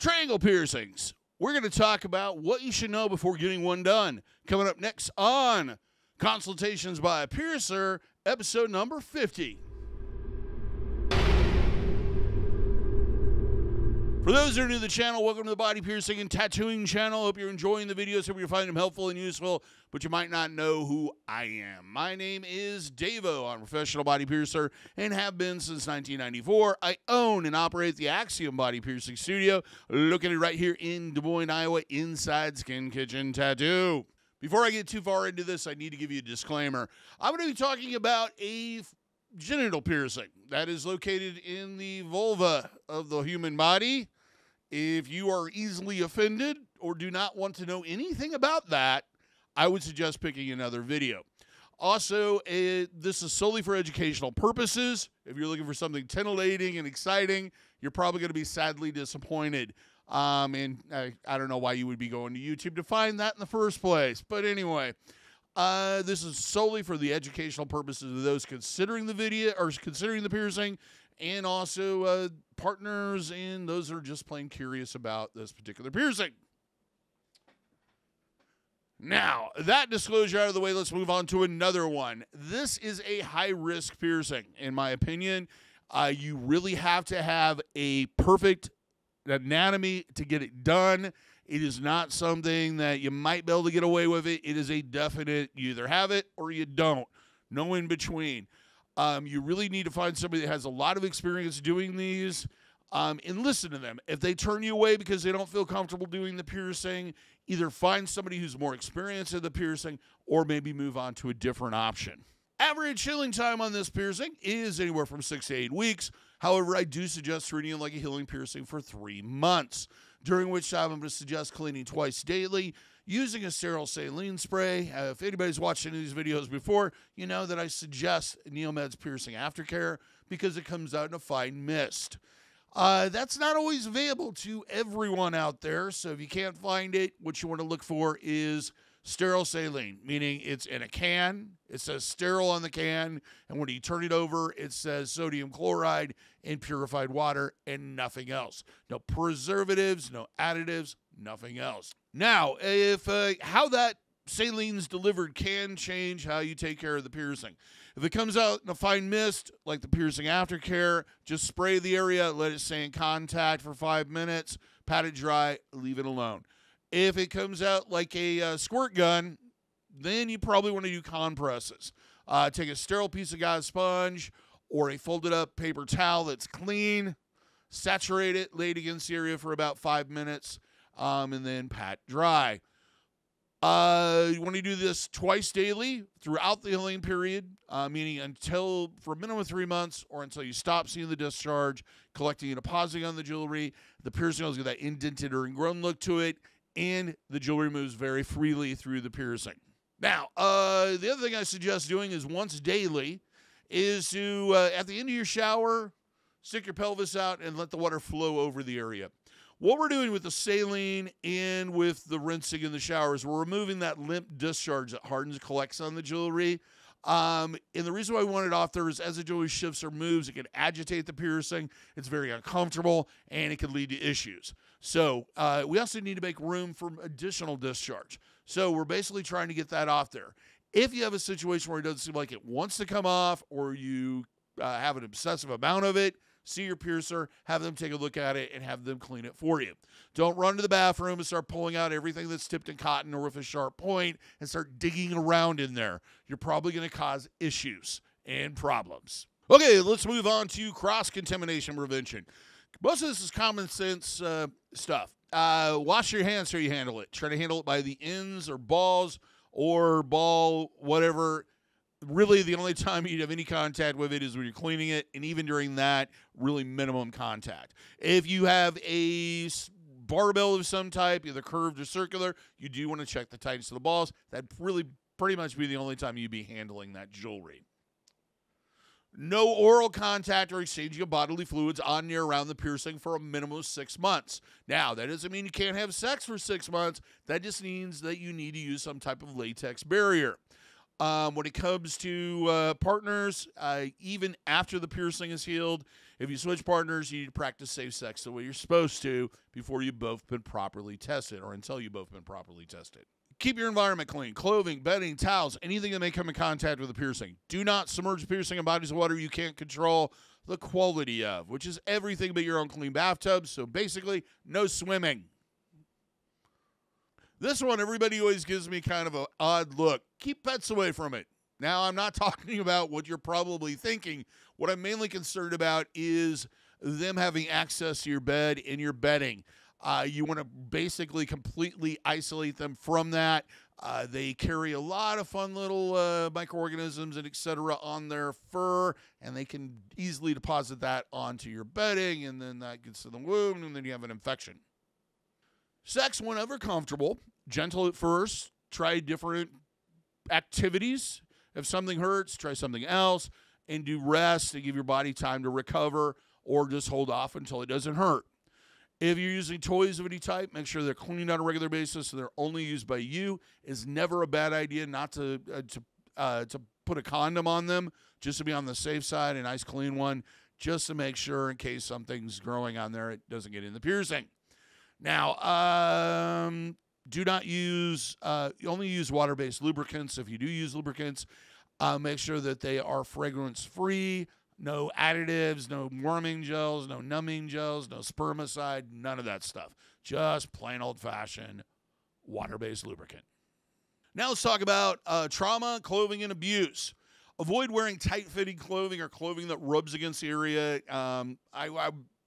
Triangle piercings. We're going to talk about what you should know before getting one done. Coming up next on Consultations by a Piercer, episode number 50. For those that are new to the channel, welcome to the Body Piercing and Tattooing channel. Hope you're enjoying the videos. Hope you're finding them helpful and useful, but you might not know who I am. My name is DaVo. I'm a professional body piercer and have been since 1994. I own and operate the Axiom Body Piercing Studio, located right here in Des Moines, Iowa, inside Skin Kitchen Tattoo. Before I get too far into this, I need to give you a disclaimer. I'm going to be talking about a genital piercing that is located in the vulva of the human body. If you are easily offended or do not want to know anything about that, I would suggest picking another video. Also, this is solely for educational purposes. If you're looking for something titillating and exciting, you're probably going to be sadly disappointed. And I don't know why you would be going to YouTube to find that in the first place. But anyway, this is solely for the educational purposes of those considering the video or considering the piercing, and also partners and those that are just plain curious about this particular piercing. Now, that disclosure out of the way, let's move on to another one. This is a high-risk piercing, in my opinion. You really have to have a perfect anatomy to get it done. It is not something that you might be able to get away with it. It is a definite, you either have it or you don't. No in between. You really need to find somebody that has a lot of experience doing these and listen to them. If they turn you away because they don't feel comfortable doing the piercing, either find somebody who's more experienced in the piercing or maybe move on to a different option. Average healing time on this piercing is anywhere from 6 to 8 weeks. However, I do suggest treating it like a healing piercing for 3 months, during which time I'm going to suggest cleaning twice daily, using a sterile saline spray. If anybody's watched any of these videos before, you know that I suggest Neomed's Piercing Aftercare because it comes out in a fine mist. That's not always available to everyone out there, so if you can't find it, what you want to look for is sterile saline, meaning it's in a can. It says sterile on the can, and when you turn it over, it says sodium chloride and purified water and nothing else. No preservatives, no additives, nothing else. Now, if how that saline's delivered can change how you take care of the piercing. If it comes out in a fine mist, like the Piercing Aftercare, just spray the area, let it stay in contact for 5 minutes, pat it dry, leave it alone. If it comes out like a squirt gun, then you probably want to do compresses. Take a sterile piece of gauze sponge or a folded up paper towel that's clean, saturate it, lay it against the area for about 5 minutes, and then pat dry. You want to do this twice daily throughout the healing period, meaning for a minimum of 3 months or until you stop seeing the discharge, collecting and depositing on the jewelry. The piercing will get that indented or ingrown look to it, and the jewelry moves very freely through the piercing. Now, the other thing I suggest doing is once daily is to, at the end of your shower, stick your pelvis out and let the water flow over the area. What we're doing with the saline and with the rinsing in the shower is we're removing that limp discharge that hardens, collects on the jewelry. And the reason why we want it off there is as the jewelry shifts or moves, it can agitate the piercing. It's very uncomfortable, and it can lead to issues. So we also need to make room for additional discharge. So we're basically trying to get that off there. If you have a situation where it doesn't seem like it wants to come off, or you have an obsessive amount of it, see your piercer, have them take a look at it, and have them clean it for you. Don't run to the bathroom and start pulling out everything that's tipped in cotton or with a sharp point and start digging around in there. You're probably going to cause issues and problems. Okay, let's move on to cross-contamination prevention. Most of this is common sense stuff. Wash your hands how you handle it. Try to handle it by the ends or balls or ball, whatever. Really, the only time you'd have any contact with it is when you're cleaning it, and even during that, really minimum contact. If you have a barbell of some type, either curved or circular, you do want to check the tightness of the balls. That'd really pretty much be the only time you'd be handling that jewelry. No oral contact or exchanging of bodily fluids on near around the piercing for a minimum of 6 months. Now, that doesn't mean you can't have sex for 6 months. That just means that you need to use some type of latex barrier. When it comes to partners, even after the piercing is healed, if you switch partners, you need to practice safe sex the way you're supposed to before you've both been properly tested, or until you've both been properly tested. Keep your environment clean. Clothing, bedding, towels, anything that may come in contact with a piercing. Do not submerge piercing in bodies of water you can't control the quality of, which is everything but your own clean bathtub. So basically, no swimming. This one, everybody always gives me kind of an odd look. Keep pets away from it. Now, I'm not talking about what you're probably thinking. What I'm mainly concerned about is them having access to your bed and your bedding. You want to basically completely isolate them from that. They carry a lot of fun little microorganisms and et cetera on their fur, and they can easily deposit that onto your bedding, and then that gets to the wound, and then you have an infection. Sex, whenever comfortable, gentle at first. Try different activities. If something hurts, try something else, and do rest to give your body time to recover, or just hold off until it doesn't hurt. If you're using toys of any type, make sure they're cleaned on a regular basis and they're only used by you. It's never a bad idea not to put a condom on them, just to be on the safe side, a nice clean one, just to make sure in case something's growing on there, it doesn't get in the piercing. Now, do not use, only use water-based lubricants. If you do use lubricants, make sure that they are fragrance-free, no additives, no warming gels, no numbing gels, no spermicide, none of that stuff. Just plain old-fashioned water-based lubricant. Now let's talk about trauma, clothing, and abuse. Avoid wearing tight-fitting clothing or clothing that rubs against the area. I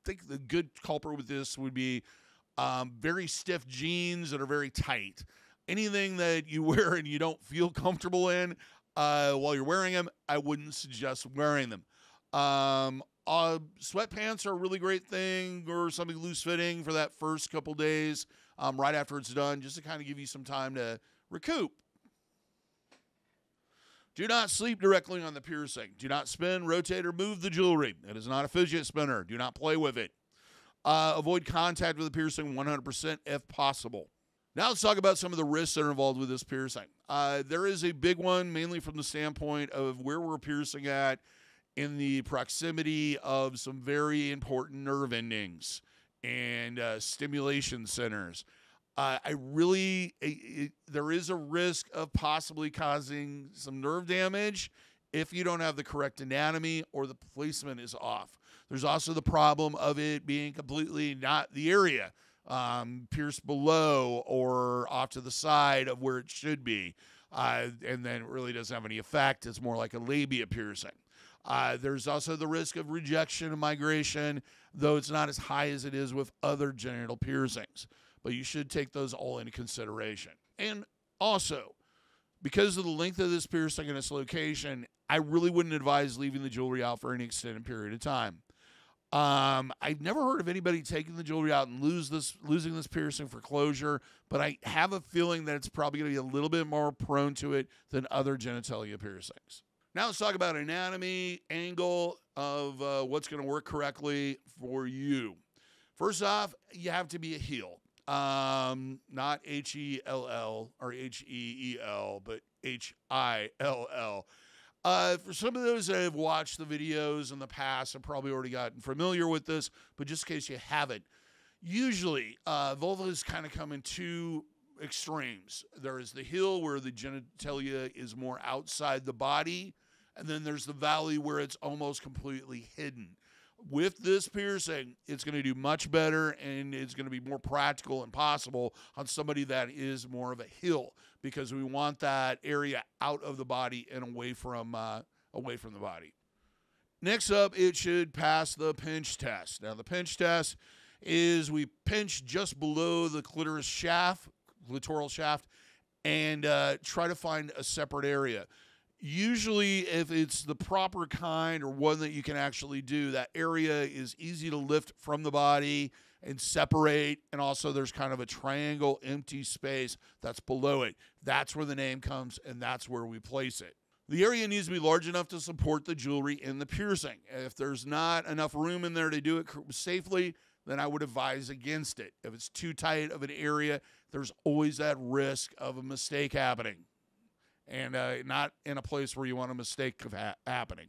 think the good culprit with this would be very stiff jeans that are very tight. Anything that you wear and you don't feel comfortable in while you're wearing them, I wouldn't suggest wearing them. Sweatpants are a really great thing, or something loose-fitting for that first couple days right after it's done, just to kind of give you some time to recoup. Do not sleep directly on the piercing. Do not spin, rotate, or move the jewelry. It is not a fidget spinner. Do not play with it. Avoid contact with the piercing 100% if possible. Now let's talk about some of the risks that are involved with this piercing. There is a big one, mainly from the standpoint of where we're piercing at in the proximity of some very important nerve endings and stimulation centers. There is a risk of possibly causing some nerve damage if you don't have the correct anatomy or the placement is off. There's also the problem of it being completely not the area, pierced below or off to the side of where it should be. And then it really doesn't have any effect. It's more like a labia piercing. There's also the risk of rejection and migration, though it's not as high as it is with other genital piercings. But you should take those all into consideration. And also, because of the length of this piercing and its location, I really wouldn't advise leaving the jewelry out for any extended period of time. I've never heard of anybody taking the jewelry out and losing this piercing for closure, but I have a feeling that it's probably going to be a little bit more prone to it than other genitalia piercings. Now let's talk about anatomy, angle of what's going to work correctly for you. First off, you have to be a heel. Not H-E-L-L or H-E-E-L, but H-I-L-L. For some of those that have watched the videos in the past have probably already gotten familiar with this, but just in case you haven't, usually vulvas kind of come in two extremes. There is the heel where the genitalia is more outside the body, and then there's the valley where it's almost completely hidden. With this piercing, it's going to do much better, and it's going to be more practical and possible on somebody that is more of a heel, because we want that area out of the body and away from the body. Next up, it should pass the pinch test. Now, the pinch test is we pinch just below the clitoral shaft, and try to find a separate area. Usually, if it's the proper kind or one that you can actually do, that area is easy to lift from the body and separate, and also there's kind of a triangle empty space that's below it. That's where the name comes, and that's where we place it. The area needs to be large enough to support the jewelry in the piercing. If there's not enough room in there to do it safely, then I would advise against it. If it's too tight of an area, there's always that risk of a mistake happening. and not in a place where you want a mistake of happening.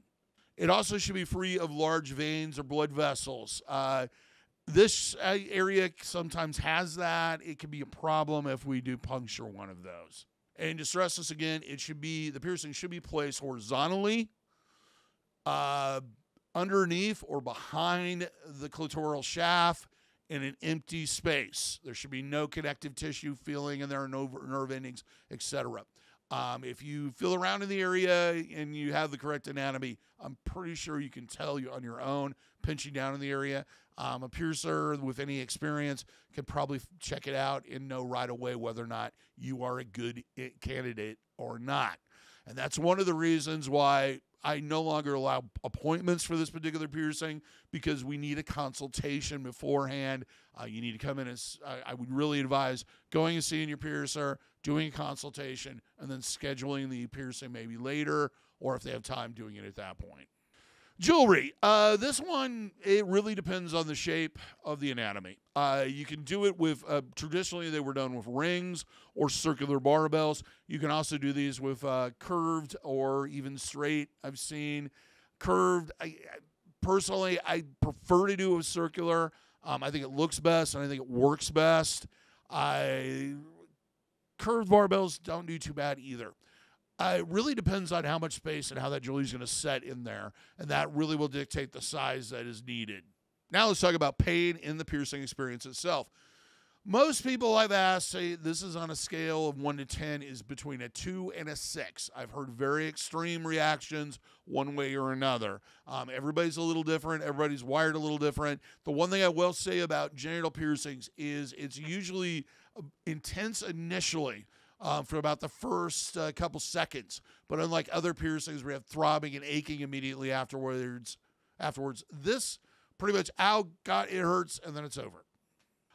It also should be free of large veins or blood vessels. This area sometimes has that. It can be a problem if we do puncture one of those. And to stress this again, the piercing should be placed horizontally, underneath or behind the clitoral shaft in an empty space. There should be no connective tissue feeling, and there are no nerve endings, etc. If you feel around in the area and you have the correct anatomy, I'm pretty sure you can tell on your own, pinching down in the area. A piercer with any experience can probably check it out and know right away whether or not you are a good candidate or not. And that's one of the reasons why I no longer allow appointments for this particular piercing, because we need a consultation beforehand. You need to come in, and I would really advise going and seeing your piercer, doing a consultation, and then scheduling the piercing maybe later, or if they have time, doing it at that point. Jewelry. This one, it really depends on the shape of the anatomy. You can do it with, traditionally they were done with rings or circular barbells. You can also do these with curved or even straight. I've seen curved. Personally, I prefer to do it with circular. I think it looks best, and I think it works best. Curved barbells don't do too bad either. It really depends on how much space and how that jewelry is going to set in there, and that really will dictate the size that is needed. Now let's talk about pain in the piercing experience itself. Most people I've asked say this is on a scale of 1 to 10 is between a 2 and a 6. I've heard very extreme reactions one way or another. Everybody's a little different. Everybody's wired a little different. The one thing I will say about genital piercings is it's usually intense initially, for about the first couple seconds. But unlike other piercings where you have throbbing and aching immediately afterwards, this pretty much, ow, God, it hurts, and then it's over.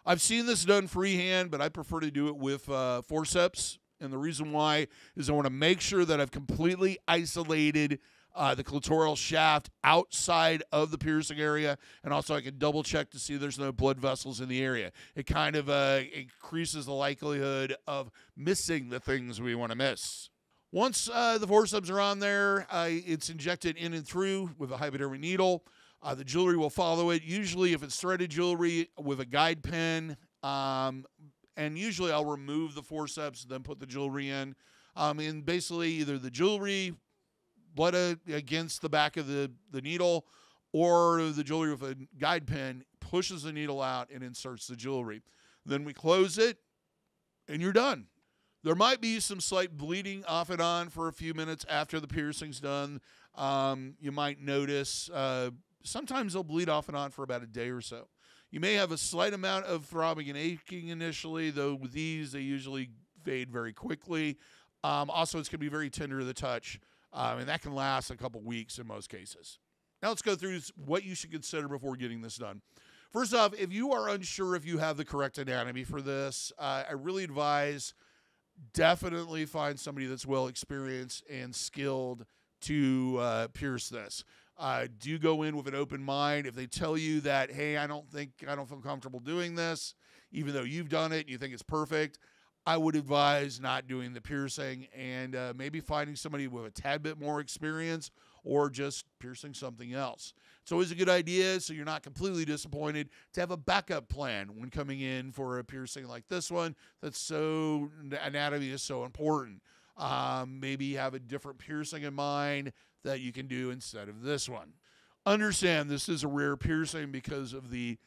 I've seen this done freehand, but I prefer to do it with forceps. And the reason why is I want to make sure that I've completely isolated the clitoral shaft outside of the piercing area, and also I can double check to see there's no blood vessels in the area. It kind of increases the likelihood of missing the things we want to miss. Once the forceps are on there, it's injected in and through with a hypodermic needle. The jewelry will follow it, usually if it's threaded jewelry with a guide pin, and usually I'll remove the forceps, then put the jewelry in. And basically either the jewelry blood against the back of the needle, or the jewelry with a guide pin pushes the needle out and inserts the jewelry. Then we close it, and you're done. There might be some slight bleeding off and on for a few minutes after the piercing's done. You might notice sometimes they'll bleed off and on for about a day or so. You may have a slight amount of throbbing and aching initially, though with these, they usually fade very quickly. Also, it's going to be very tender to the touch. And that can last a couple weeks in most cases. Now let's go through what you should consider before getting this done. First off, if you are unsure if you have the correct anatomy for this, I really advise definitely find somebody that's well experienced and skilled to pierce this. Do go in with an open mind. If they tell you that, hey, I don't feel comfortable doing this, even though you've done it and you think it's perfect, I would advise not doing the piercing and maybe finding somebody with a tad bit more experience, or just piercing something else. It's always a good idea, so you're not completely disappointed, to have a backup plan when coming in for a piercing like this one. Anatomy is so important. Maybe have a different piercing in mind that you can do instead of this one. Understand this is a rare piercing because of the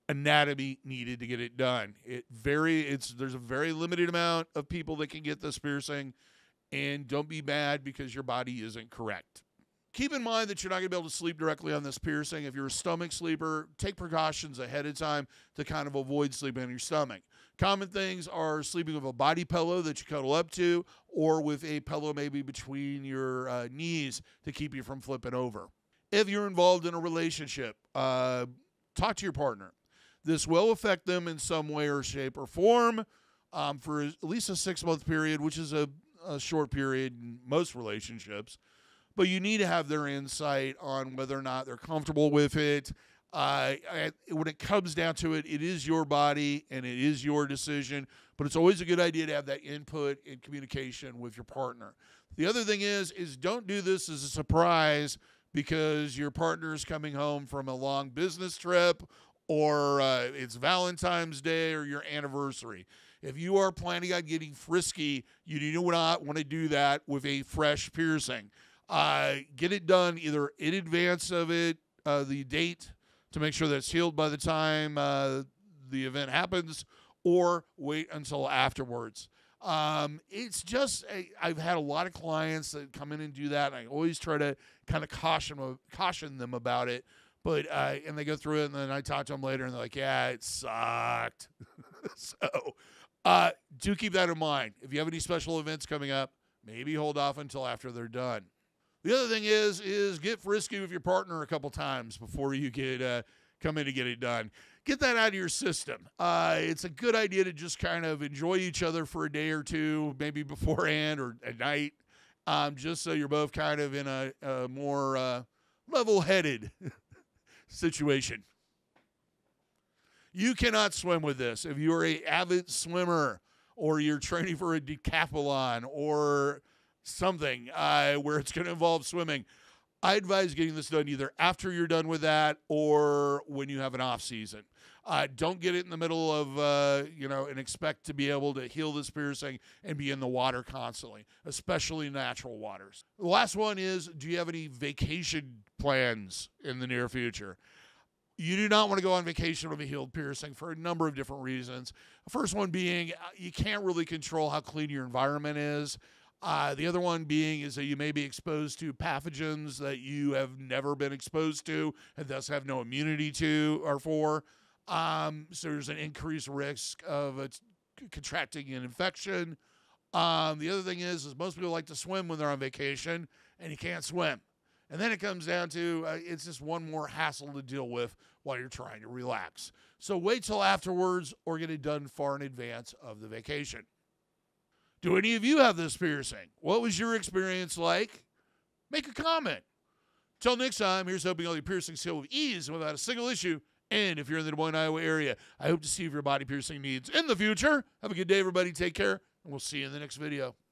anatomy needed to get it done. There's a very limited amount of people that can get this piercing, and don't be mad because your body isn't correct. Keep in mind that you're not going to be able to sleep directly on this piercing. If you're a stomach sleeper, take precautions ahead of time to kind of avoid sleeping on your stomach. Common things are sleeping with a body pillow that you cuddle up to, or with a pillow maybe between your knees to keep you from flipping over. If you're involved in a relationship, talk to your partner. This will affect them in some way or shape or form for at least a 6-month period, which is a short period in most relationships. But you need to have their insight on whether or not they're comfortable with it. When it comes down to it, it is your body and it is your decision, but it's always a good idea to have that input and communication with your partner. The other thing is don't do this as a surprise because your partner is coming home from a long business trip or it's Valentine's Day or your anniversary. If you are planning on getting frisky, you do not want to do that with a fresh piercing. Get it done either in advance of it, the date, to make sure that it's healed by the time the event happens, or wait until afterwards. It's just, I've had a lot of clients that come in and do that, and I always try to kind of caution them about it. But and they go through it, and then I talk to them later, and they're like, yeah, it sucked. So do keep that in mind. If you have any special events coming up, maybe hold off until after they're done. The other thing is get frisky with your partner a couple times before you come in to get it done. Get that out of your system. It's a good idea to just kind of enjoy each other for a day or two, maybe beforehand or at night, just so you're both kind of in a more level-headed situation. You cannot swim with this. If you're an avid swimmer or you're training for a decathlon or something where it's going to involve swimming, I advise getting this done either after you're done with that or when you have an off season. Don't get it in the middle of, and expect to be able to heal this piercing and be in the water constantly, especially natural waters. The last one is, do you have any vacation plans in the near future? You do not want to go on vacation with a healed piercing for a number of different reasons. The first one being you can't really control how clean your environment is. The other one being is that you may be exposed to pathogens that you have never been exposed to and thus have no immunity to or for. So there's an increased risk of contracting an infection. The other thing is most people like to swim when they're on vacation, and you can't swim. And then it comes down to it's just one more hassle to deal with while you're trying to relax. So wait till afterwards or get it done far in advance of the vacation. Do any of you have this piercing? What was your experience like? Make a comment. Till next time, here's hoping all your piercings heal with ease and without a single issue. And if you're in the Des Moines, Iowa area, I hope to see your body piercing needs in the future. Have a good day, everybody. Take care, and we'll see you in the next video.